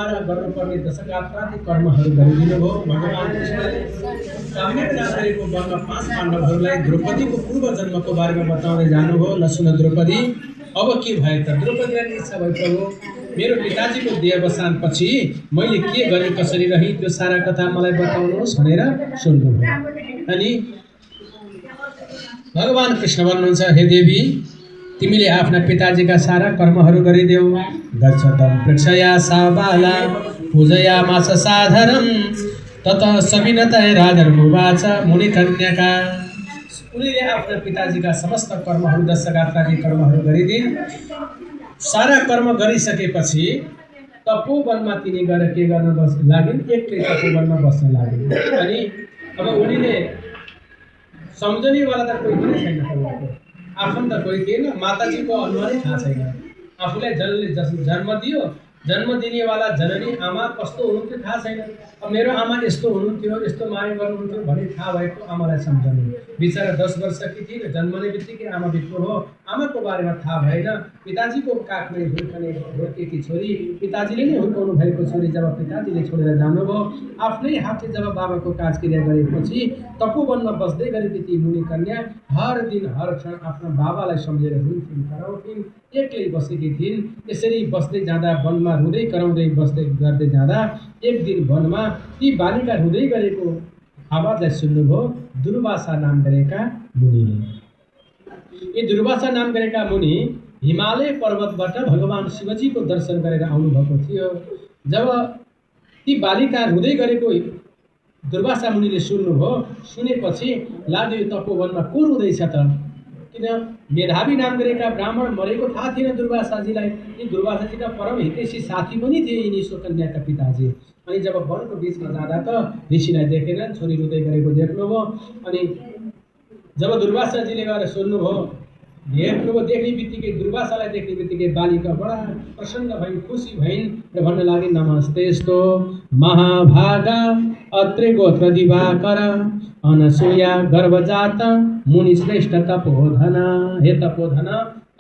सारा गर्नुपर्ने दशगात्रादि कर्महरू गरिदिनु भयो। भगवान कृष्णले काम्यक नाम गरेको वनमा 5 पाण्डवहरूलाई द्रौपदीको पूर्व जन्मको बारेमा बताउँदै जानुभयो। ल सुन द्रौपदी, अब के भयो त? द्रौपदीलाई इच्छा भयो, प्रभु मेरो पिताजीको देहावसानपछि मैले के गरेँ, कसरी रही, त्यो सारा कथा मलाई बताउनुहोस् भनेर सुन्नुभयो। अनि भगवान कृष्ण भन्नुहुन्छ, हे देवी, तिमीले आफ्ना पिताजीका सारा कर्महरू गरिदेऊ। गच्छतं प्रेक्षया सा बाला पूजयामास साधरं ततः सविनतय राजर्मुवाच मुनिकन्यका। उनीले आफ्ना पिताजीका समस्त कर्महरू दशगात्रादि कर्महरू गरिदिन्। सारा कर्म गरिसकेपछि तपोवनमा तिनी गएर के गर्न लागिन्? एक्लै तपोवनमा बस्न लागिन्। अनि अब उनीले सम्झनेवाला त कोही पनि छैन, आफन्त कोही थिएन, माताजीको अनुहारै थाहा छैन। आफूलाई जन्म दियो, जन्म दिनेवाला जननी आमा कस्तो हुनुहुन्थ्यो थाहा छैन। अब मेरो आमा यस्तो हुनुहुन्थ्यो, यस्तो माया गर्नुहुन्थ्यो भन्ने थाहा भएको आमालाई सम्झने। बिचरा 10 वर्षकी थिइन्, जन्मने बित्तिकै आमा बित्नु हो, आमाको बारेमा थाहा भएन। पिताजीको काखमै हुर्केकी छोरी, पिताजीले नै हुर्काउनु भएको छोरी जब पिताजीले छोडेर जानुभयो, आफ्नै हातले जब बाबाको काजक्रिया गरेपछि तपोवनमा बस्दै गरेकी ती मुनि कन्या हर दिन हर क्षण आफ्ना बाबालाई सम्झेर रुन्थिन्, कराउँथिन्, एक्लै बसेकी थिइन्। यसरी बस्दै जाँदा वनमा रुँदै कराउँदै बस्दै गर्दै जाँदा एक दिन वनमा ती बालिका रुँदै गरेको आवाजलाई सुन्नुभयो दुर्वासा नाम गरेका मुनिले। यी दुर्वासा नाम गरेका मुनि हिमालय पर्वतबाट भगवान शिवजीको दर्शन गरेर आउनुभएको थियो। जब ती बालिका रुँदै गरेको दुर्वासा मुनिले सुन्नुभयो, सुनेपछि लाग्यो तपोवनमा को रुँदैछ त? किन मेधावी नाम गरेका ब्राह्मण मरेको थाहा थिएन दुर्वासाजीलाई। यी दुर्वासाजीका परम हितैषी साथी पनि थिए यिनी कन्याका पिताजी। अनि जब वनको बिचमा जाँदा त ऋषिलाई देखेनन्, छोरी रुँदै गरेको देख्नुभयो। अनि जब दुर्वासाजीले गएर सोध्नुभयो, हेर्नुभयो, देख्ने बित्तिकै दुर्वासालाई देख्ने बित्तिकै बालिका बडा प्रसन्न भइन्, खुसी भइन् र भन्न लागे, नमस्तेस्तु महाभागा अत्रे गोत्र दिवाकर अनसूया गर्भजात मुनि श्रेष्ठ तपोधन। हे तपोधन,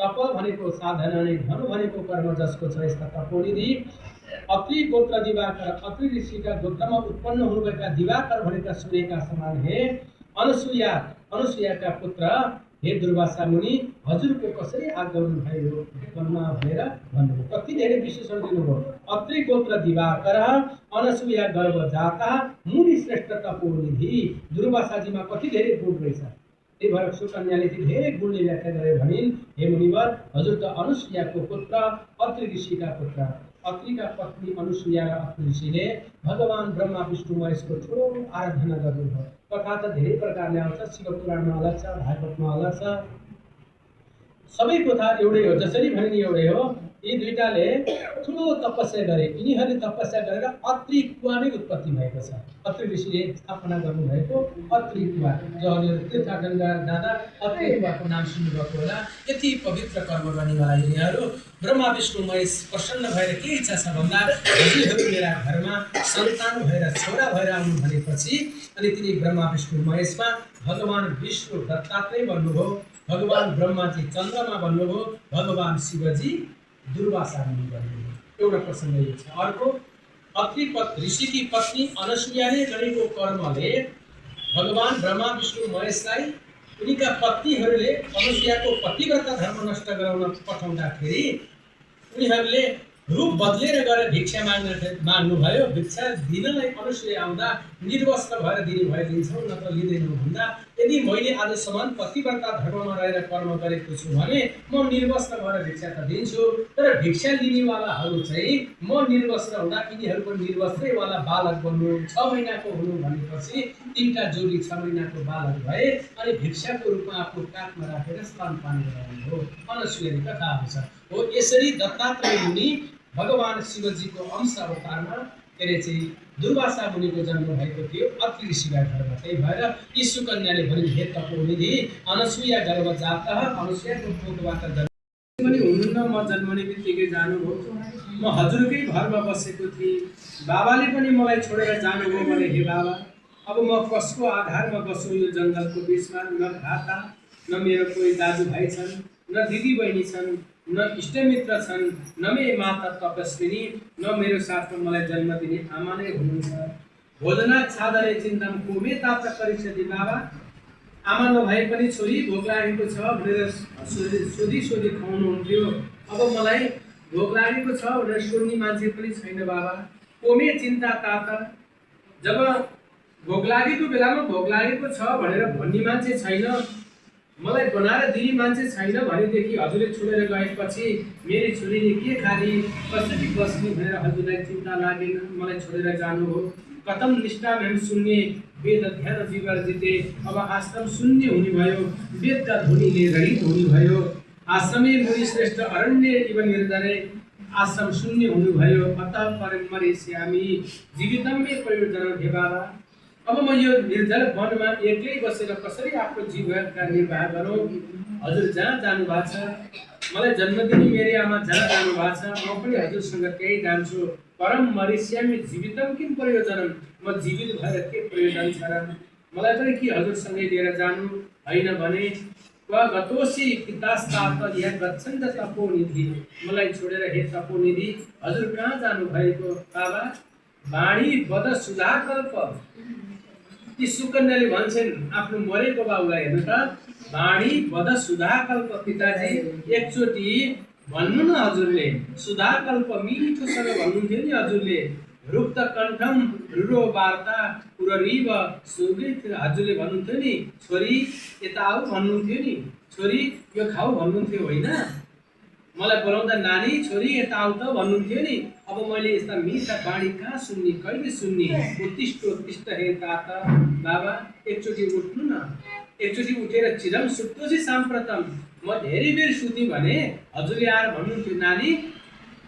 तप भनेको साधना नै, धन भनेको कर्म जसको छ यस्ता तपोनिधि अत्रि गोत्र दिवाकर, अत्रि ऋषिका गोत्रमा उत्पन्न हुनुभएका दिवाकर भनेका सूर्यका समान हे अनसूया, अनसूयाका पुत्र हे दुर्वासा मुनि, हजुरको कसरी आगमन भयो भनेर भन्नुभयो। कति धेरै विशेषण दिनुभयो। अत्रि गोत्र दिवाकर अनसूया गर्भजाता मुनि श्रेष्ठ तपोनिधि। दुर्वासाजीमा कति धेरै गुण रहेछ। त्यही भएर सुकन्याले चाहिँ धेरै गुणले व्याख्या गरेर भनिन्, हे मुनिवर, हजुर त अनसूयाको पुत्र, अत्रि ऋषिका पुत्र। अत्रिका पत्नी अनसूया र अत्रि ऋषिले भगवान ब्रह्मा विष्णु महेशको ठुलो आराधना गर्नुभयो। कथा त धेरै प्रकारले आउँछ, शिवपुराणमा अलग छ, भागवतमा अलग छ, सबै कथा एउटै हो, जसरी भनिने एउटै हो। यी दुईटाले ठुलो तपस्या गरे। यिनीहरूले तपस्या गरेर अत्रि कुवामै उत्पत्ति भएको छ। अत्रि ऋषिले स्थापना गर्नुभएको अत्रि कुवा, जो हजुर तीर्थाटन जाँदा अत्रि कुवाको नाम सुन्नुभएको होला। यति पवित्र कर्म गर्नेवाला यिनीहरू ब्रह्मा विष्णु महेश प्रसन्न भएर के इच्छा छ भन्दा, हजुरहरू मेरा घरमा सन्तान भएर छोरा भएर आउनु भनेपछि अनि तिनी ब्रह्मा विष्णु महेशमा भगवान विष्णु दत्तात्रेय भन्नुभयो, भगवान ब्रह्माजी चन्द्रमा भन्नुभयो, भगवान शिवजी दुर्वासा मुनि भन्नुभयो। एउटा प्रसङ्ग यो छ। अर्को, अत्रि ऋषिकी पत्नी अनसूयाले गरेको कर्मले भगवान ब्रह्मा विष्णु महेशलाई उनीका पत्नीहरूले अनसूयाको पतिव्रता धर्म नष्ट गराउन पठाउँदाखेरि उनीहरूले रूप बदलेर गएर भिक्षा माग्नुभयो। भिक्षा दिनलाई अनसूया आउँदा निर्वस्त्र भएर दिने भए दिन्छौँ, नत्र लिँदैनौँ भन्दा, यदि मैले आजसम्म पतिव्रता धर्ममा रहेर कर्म गरेको छु भने म निर्वस्त्र भएर भिक्षा त दिन्छु, तर भिक्षा लिनेवालाहरू चाहिँ म निर्वस्त्र हुँदा यिनीहरूको निर्वस्त्रैवाला बालक बन्नु, 6 महिनाको हुनु भनेपछि 3टा जोडी 6 महिनाको बालक भए अनि भिक्षाको रूपमा आफ्नो काखमा राखेर स्तनपान गराउनु हो। अनसूयाले कथा आउँछ हो। यसरी दत्तात्रेय मुनि भगवान शिवजीको अंश अवतारमा चाहिँ दुर्वासा मुनिको जन्म भएको थियो अत्रि ऋषिका घरमा। त्यही भएर यी सुकन्याले भने, हे तपोनिधि अनसूया गर्भजात, अनसूयाको पेटबाट पनि हुनुहुन्न, म जन्मने बित्तिकै जानुभयो, म हजुरकै घरमा बसेको थिएँ, बाबाले पनि मलाई छोडेर जानुभयो भने, हे बाबा, अब म कसको आधारमा बस्छु यो जङ्गलको बिचमा? न भ्राता, न मेरो कोही दाजुभाइ छन्, न दिदी बहिनी छन्, न इष्टमित्र छन्, न मे माता तपस्विनी, न मेरो साथमा मलाई जन्म दिने आमा नै हुनुहुन्छ। भोजनाथ छादरे चिन्ताम कोमे ताप्त करिष्यति बाबा। आमा नभए पनि छोरी भोक लागेको छ भनेर सोधी सोधी खुवाउनुहुन्थ्यो। अब मलाई भोक लागेको छ भनेर सोध्ने मान्छे पनि छैन बाबा। कोमे चिन्ता तात, जब भोक लागेको बेलामा भोक लागेको छ भनेर भन्ने मान्छे छैन, मलाई बनाएर दिने मान्छे छैन भनेदेखि हजुरले छोडेर गएपछि मेरी छोरीले के खाने, कसरी बस्ने भनेर हजुरलाई चिन्ता लागेन, मलाई छोडेर जानु हो। कतम निष्ठा में शून्य वेद ध्यान विवर्जिते। अब आश्रम शून्य हुने भयो, वेदका ध्वनिले रहित हुने भयो। आश्रमे मुनि श्रेष्ठ अरण्य इव निर्जने, आश्रम शून्य हुनु भयो। अतः परिमरिष्यामि जीवितम मे प्रयोजन हे बाबा। अब म यो निर्जल वनमा एक्लै बसेर कसरी आफ्नो जीवनका निर्वाह गरौँ। हजुर जहाँ जानु भएको छ, मलाई जन्म दिने मेरी आमा जहाँ जानु भएको छ, म पनि हजुरसँग त्यही जान्छु। परम मरिष्यामि जीवितम किम प्रयोजनम, म जीवित भएर के प्रयोजन छ र, मलाई पनि के हजुरसँगै लिएर जानु हैन भने। वा गतोसी पितास्तात या गच्छन्त तपोनिधि, मलाई छोडेर हे तपोनिधि हजुर कहाँ जानु भएको बाबा। बाणी बद सुधाकल्प, ती सुकन्याले भन्छन् आफ्नो मरेको बाबुलाई, हेर्नु त, बाणी बद सुधाकल्प पिताजी एकचोटि भन्नु न हजुरले। सुधाकल्प मिठोसँग भन्नुहुन्थ्यो नि हजुरले। रुक्त कण्ठम रुरो वार्ता पुररीव सुगृत, हजुरले भन्नुहुन्थ्यो नि छोरी यता आऊ भन्नुहुन्थ्यो नि, छोरी यो खाऊ भन्नुहुन्थ्यो होइन, मलाई बोलाउँदा नानी छोरी यता आऊ त भन्नुहुन्थ्यो नि। अब मैले यस्ता मिठा बाणी कहाँ सुन्ने, कहिले सुन्ने। उत्तिष्ठ उत्तिष्ठ हे तात बाबा, एकचोटि उठ्नु न, एकचोटि उठेर चिरम सुत्तोसी साम्प्रतम, म धेरै बेर सुतेँ भने हजुरले आएर भन्नुहुन्थ्यो नानी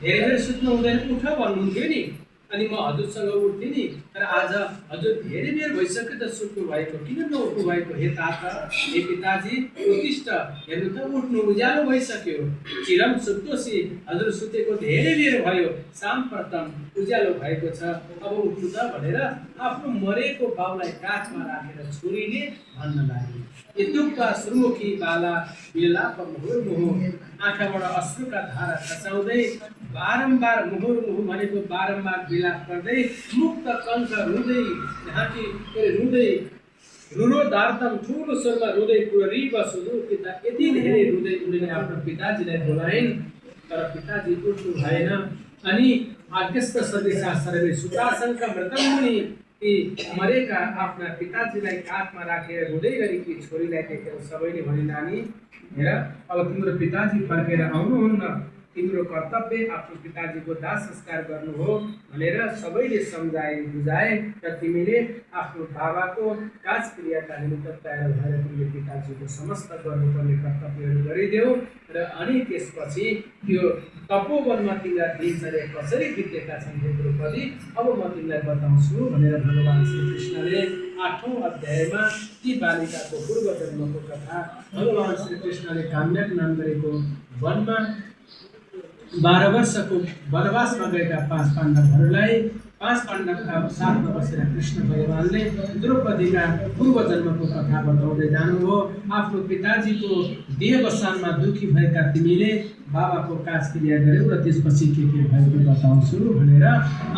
धेरै बेर सुत्नु हुँदैन उठ भन्नुहुन्थ्यो नि, अनि म हजुरसँग उठ्थेँ नि। तर आज हजुर धेरै बेर भइसक्यो त सुत्नु भएको, किन नउठ्नु भएको हे तात हे पिताजी उत्तिष्ठ, हेर्नु त उठ्नु उज्यालो भइसक्यो। चिरम सुत्तोसी, हजुर सुतेको धेरै बेर भयो, साम्प्रतम उज्यालो भएको छ, अब उठ्नु त भनेर आफ्नो मरेको बाउलाई काखमा राखेर छोरीले भन्न लागि। यतुक्का श्रुमुखी बाला विलाप मुहुर्मुहु, आँखाबाट अश्रुका धारा खसाउँदै बारम्बार मुहुर्मुहु भनेको बारम्बार विलाप गर्दै मुक्त कण्ठ रुँदै ढाकी रुँदै रुरोदार्तम ठुलो स्वरमा रुँदै पुररीव सुदूर पिता, यति धेरै रुँदै उनले आफ्नो पिताजीलाई बोलाइन्, तर पिताजी उठ्नु भएन। अनि आज्ञस्त सदिशा सर्वे सुताशङ्का मृतम मुनि, ती मरेका आफ्ना पिताजीलाई काखमा राखेर रुँदै गरेकी छोरीलाई देखेर सबैले भने नानी हेर अब तिम्रो पिताजी फर्केर आउनुहुन्न, तिम्रो कर्तव्य आफ्नो पिताजीको दाह संस्कार गर्नु हो भनेर सबैले सम्झाए बुझाए। र तिमीले आफ्नो बाबाको काजक्रियाका निमित्त तयार भएर तिमीले पिताजीको समस्त गर्नुपर्ने कर्तव्यहरू गरिदेऊ। र अनि त्यसपछि त्यो तपोवनमा तिमीलाई दिनचर्या कसरी बितेका छन् हे द्रौपदी, अब म तिमीलाई बताउँछु भनेर भगवान् श्रीकृष्णले 8औं अध्यायमा ती बालिकाको पूर्व जन्मको कथा भगवान् श्रीकृष्णले काम्यक नाम गरेको वनमा 12 वर्षको वनवासमा गएका 5 पाण्डवहरूलाई 5 पाण्डवका साथमा बसेर कृष्ण भगवानले द्रौपदीका पूर्व जन्मको कथा बताउँदै जानुभयो। आफ्नो पिताजीको देहवसानमा दुखी भएका तिमीले बाबाको काजक्रिया गर्यौ र त्यसपछि के भएको बताउँछु भनेर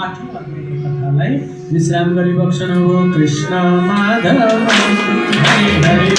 8औं अध्यायको कथालाई विश्राम गरी बक्सन हो। Krishna Madhav Hari Hari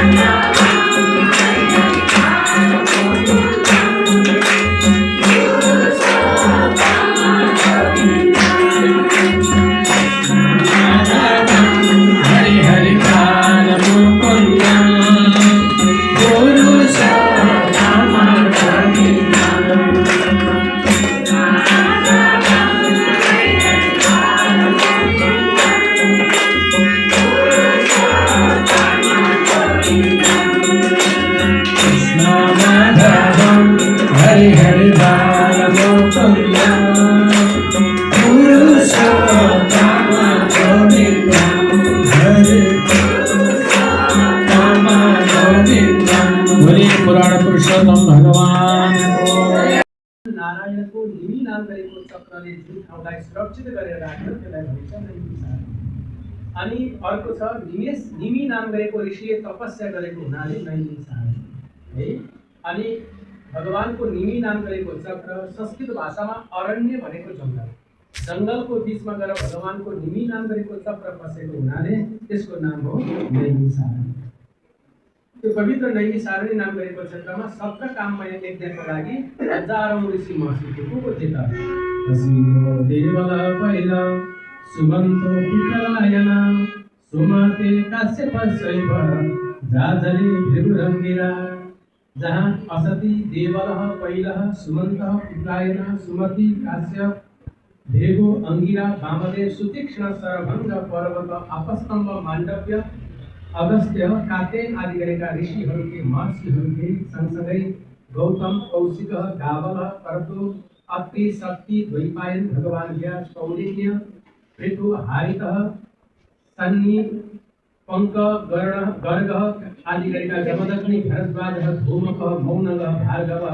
Thank you. सर्वप्रथम भगवानको नारायणको निमी नाम गरेको चक्रले जुन ठाउँलाई सुरक्षित गरेर राख्यो त्यसलाई भनिन्छ नैमी सारण। अनि अर्को छ निमी नाम गरेको ऋषिले तपस्या गरेको हुनाले नैमी सारण है। अनि भगवानको निमी नाम गरेको चक्र संस्कृत भाषामा अरण्य भनेको जङ्गल, जङ्गलको बिचमा गएर भगवानको निमी नाम गरेको चक्र बसेको हुनाले त्यसको नाम हो नैमी सारण। त्यो पवित्र नैमी सारणी नाम गरेको क्षेत्रमा सत्र काममय यज्ञका लागि हजारौं ऋषि महर्षि को थिए त। हसियो देवल पहिला सुमन्तो पिकलायन सुमते काश्यप शैव जाजले भृगुरङ्गिरा। जहाँ असति देवल पहिला सुमन्त पिकलायन सुमति काश्यप भेगो अंगिरा वामदेव सुतीक्ष्ण सरभंग पर्वत आपस्तम्भ माण्डव्य अगस्त्य कात्यायन आदि गरेका ऋषिहरूके महर्षिहरूके सँगसँगै गौतम कौशिक गावल कर्तु अत्रि शक्ति द्वैपायन भगवान व्यास कौलिन्य पृथु हारित सन्नि पंक गर्ग आदि गरेका जमदग्नि भरद्वाज धूमक मौनग भार्गव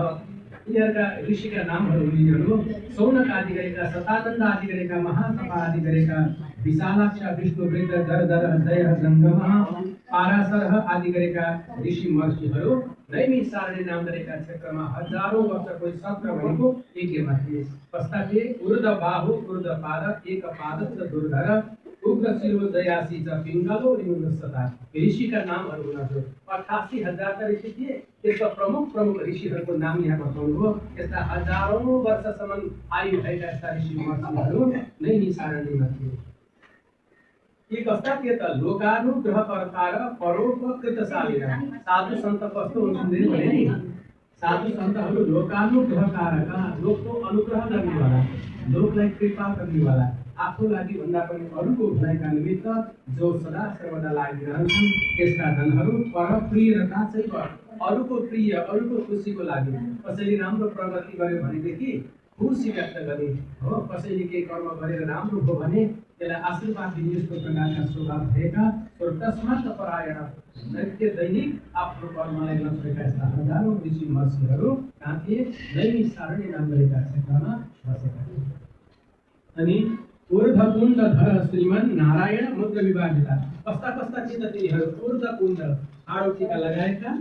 यिनीहरूका ऋषिका नामहरू लिइरहनु। सौनक आदि गरेका शतानन्द आदि गरेका महातपा आदि गरेका विशालाक्ष विष्णु वृद्ध दरदर जय जङ्गम पाराशर आदि गरेका ऋषि महर्षिहरू नैमी सारणी नाम गरेका क्षेत्रमा हजारौं वर्षको सत्र भनेको यज्ञमा थिए। पश्चाते ऊर्ध बाहु ऊर्ध पाद एक पाद दुर्धर उग्र शिरो जयासी च पिङ्गलो रिमुन्दसता ऋषिका नामहरू हुनुहुन्थ्यो। 88,000 ऋषि थिए। त्यसका प्रमुख ऋषिहरूको नाम यहाँ बताउनुभयो। यस्ता हजारौं वर्षसम्म आयु भएका यस्ता ऋषि महर्षिहरू नैमी सारणीमा थिए। यी कस्ता थिए त? लोकानुग्रहकर्ता र परोपकृतशाली। साधु सन्त कस्तो हुन्छन् भने नि, साधु सन्तहरू लोकानुग्रहकारका, लोकको अनुग्रह गर्नेवाला, लोकलाई कृपा गर्नेवाला, आफू लागि भन्दा पनि अरूको भलाइका निमित्त जो सदा सर्वदा लागिरहन्छन् त्यस्ता जनहरू परप्रियता चाहिँ अरूको प्रिय, अरूको खुसीको लागि। कसैले राम्रो प्रगति गर्यो भनेदेखि खुसी व्यक्त गर्ने हो। कसैले केही कर्म गरेर राम्रो भयो भने त्यसलाई आशीर्वाद दिने यस्तो प्रकारका स्वभाव भएका तस्मात् परायण नित्य दैनिक आफ्नो कर्मलाई नछोडेका यस्ता हजारौं ऋषि महर्षिहरू कहाँ थिए? नैमी सारणी नाम गरेका क्षेत्रमा बसेका थिए। अनि ऊर्ध्वकुण्ड धर श्रीमन नारायण मुद्र विभाजिता। कस्ता कस्ता थिए त तिनीहरू? ऊर्ध्वकुण्ड ठाडो टीका लगाएका,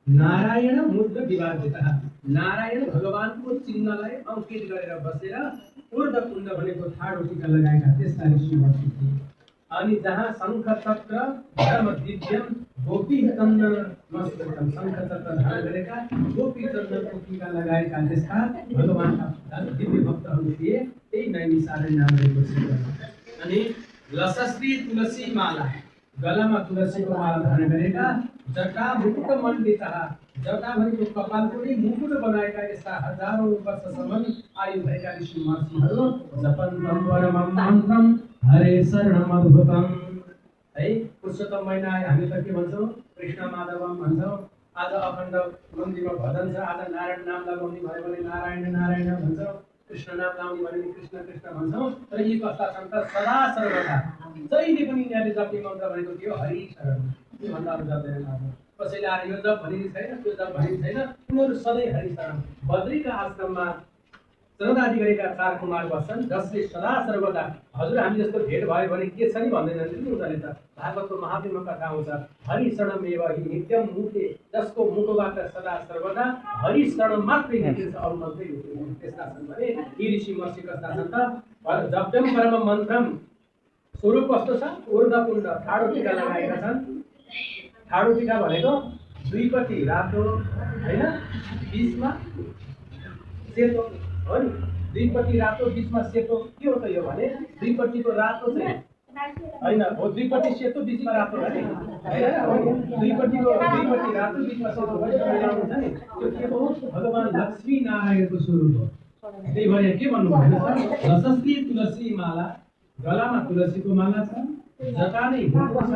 नारायण मुद्र विभाजिता, नारायण भगवानको चिन्हलाई अंकित गरेर बसेर ऊर्ध्वकुण्ड भनेको ठाडो टीका लगाएका त्यस्ता ऋषि महर्षि थिए। अनि जहाँ शङ्ख चक्र धर्म दिव्यम गोपी चन्दन मस्तकम, शङ्ख चक्र धारण गरेका गोपी चन्दनको टीका लगाएका त्यस्ता भगवानका दिव्य भक्तहरू थिए। त्यही नैमी सारणी नाम रहेको क्षेत्रमा। अनि लसस्त्री तुलसी माला, गलामा तुलसीको माला धारण गरेका, जटा मुकुट मण्डिता, जटा भनेको कपालको नै मुकुट बनाएका यस्ता हजारौं वर्षसम्म आयु भएका ऋषि महर्षिहरू जपन्तम परमं मन्त्रम हरे शरणमद्भुतम है। पुरुषोत्तम महिना हामी त के भन्छौँ? कृष्ण माधवम भन्छौँ। आज अखण्ड मन्दिरमा भजन छ, आज नारायण नाम लगाउने भयो भने नारायण नारायण भन्छौँ, कृष्ण नाम लाउने भने कृष्ण कृष्ण भन्छौँ। तर यी कस्ता छन् त? सदा सर्वदा जहिले पनि यिनीहरूले जप्ने मन्त्र भनेको थियो हरि शरण, त्योभन्दा अरू जप्दैनन्। कसैले आएर यो जप भनिने छैन, त्यो जप भनिने छैन, उनीहरू सधैँ हरि शरण। बद्रीका आश्रममा चरदादी गरेका 4 कुमार बस्छन् जसले सदा सर्वदा हजुर हामी जस्तो भेट भयो भने के छ नि भन्दैनन् नि उनीहरूले त। भागवतको महात्म्यमा कथा आउँछ हरि शरणमेव हि नित्यम मुखे, जसको मुखबाट सदा सर्वदा हरि शरण मात्रै निस्किन्छ, अरू मात्रै निस्किन्छ। त्यस्ता छन् भने यी ऋषि महर्षि कस्ता छन् त? जप्यम परम मन्त्रम स्वरूप कस्तो छ? ऊर्ध्वकुण्ड ठाडो टीका लगाएका छन्। ठाडो टीका भनेको दुईपट्टि रातो हैन, बीचमा सेतो हो नि। दुईपट्टि रातो बीचमा सेतो के हो त यो भने? दुईपट्टिको रातो चाहिँ हैन हो, दुईपट्टि सेतो बीचमा रातो हो नि, दुईपट्टि रातो बीचमा सेतो हुन्छ नि। त्यो के हो? भगवान लक्ष्मी नारायणको स्वरूप हो। त्यही भएर के भन्नु भएको छ? लसस्त्री तुलसी माला, गलामा तुलसीको माला छ, जटा नै मुकुट छ,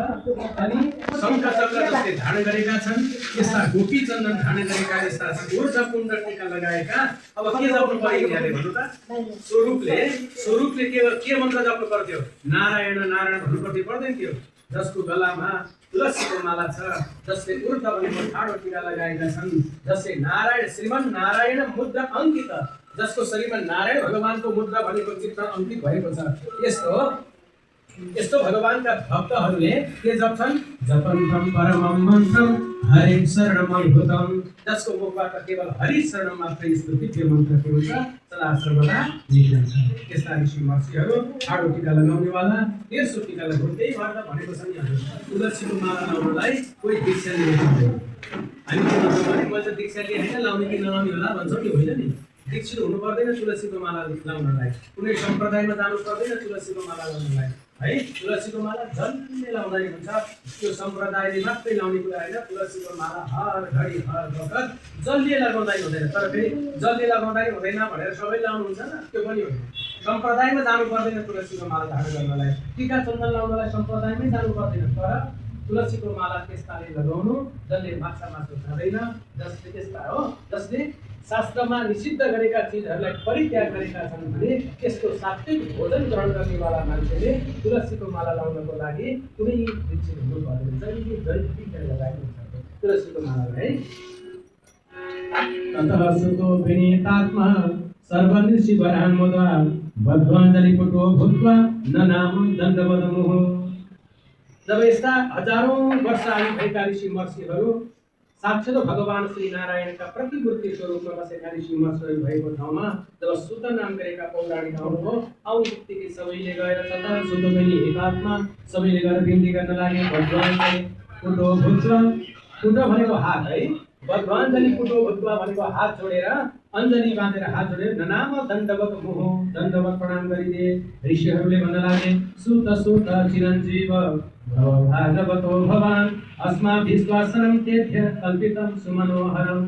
अनि शङ्ख चक्र जसले धारण गरेका छन्, यस्ता गोपी चन्दन धारण गरेका, यस्ता ऊर्ध्वकुण्ड टीका लगाएका। अब के जप्नु पर्यो यिनीहरूले भन्नु त? स्वरूपले के मन्त्र जप्नु पर्थ्यो? नारायण नारायण भन्नु पर्दैन थियो। जसको गलामा तुलसीको माला छ, जसले उर्थ भनेको ठाडो टिका लगाएका छन्, जसले नारायण श्रीमन नारायण मुद्रा अङ्कित, जसको शरीरमा नारायण भगवानको मुद्रा भनेको चित्र अङ्कित भएको छ, यस्तो भगवानका भक्तहरूले के जप्छन्? जपन्तं परमं मन्त्रं हरे शरणमभूतं, जसको मुखबाट केवल हरि शरण मात्रै यस्तो दिव्य मन्त्र के हुन्छ? सदा सर्वदा निक्लिन्छ। यस्ता ऋषि महर्षिहरू ठाडो टिका लगाउनेवाला तेर्सो टिका लगाउँदै गर्दा भनेको छ नि हजुर, तुलसीको माला लाउनलाई कोही दीक्षा लिएको हुँदैन। हामी के भन्छौँ भने मैले त दीक्षा लिएँ होइन, लाउने कि नलाउने होला भन्छौँ नि, होइन नि? दीक्षित हुनु पर्दैन तुलसीको माला लाउनलाई, कुनै सम्प्रदायमा जानु पर्दैन तुलसीको माला लाउनलाई, है? तुलसीको माला जसले लाउँदै हुन्छ, त्यो सम्प्रदायले मात्रै लाउने कुरा होइन। तुलसीको माला हर घडी हर वखत जसले लगाउँदै हुँदैन, तर फेरि जसले लगाउँदै हुँदैन भनेर सबै लाउनुहुन्छ न, त्यो पनि होइन। सम्प्रदायमा जानु पर्दैन तुलसीको माला धारण गर्नलाई, टीका चन्दन लाउनलाई सम्प्रदायमै जानु पर्दैन, तर तुलसीको माला त्यस्ताले लगाउनु जसले माछा मासु खाँदैन, जसले त्यस्ता हो जसले शास्त्रमा निषिद्ध गरेका चिजहरूलाई परित्याग गरेका छन् भने त्यस्तो सात्विक भोजन ग्रहण गर्नेवाला मान्छेले तुलसीको माला लाउनको लागि कुनै दीक्षित हुनु पर्दैन, जहिले जहिले लगाएको हुन्छ तुलसीको मालालाई। ततः सुतो विनीतात्मा सर्वनिशिवरान्मोदा बद्ध्वाञ्जलिपुटो भूत्वा न नाम दण्डवदमुः। जब यस्ता हजारौं वर्ष आयु भएका ऋषि महर्षिहरू साक्षात् भगवान श्री नारायणका प्रतिमूर्ति स्वरूपमा बसेका ऋषि महर्षिहरू भएको ठाउँमा जब सुत नाम गरेका पौराणिक आउनुभयो, आउने बित्तिकै सबैले गएर तथा सुतो विनीतात्मा सबैले गएर बिन्ती गर्न लागे। बद्ध्वाञ्जलिपुटो भूत्वा, पुटो भनेको हात है, बद्ध्वाञ्जलिपुटो भूत्वा भनेको हात जोडेर अञ्जली बाँधेर हात जोडेर ननाम दण्डवत मुह, दण्डवत प्रणाम गरिदिए। ऋषिहरूले भन्न लागे सुत सुत चिरञ्जीव भागवतो भवान् अस्माभिः स्वासनं तेभ्यः कल्पितं सुमनोहरम्।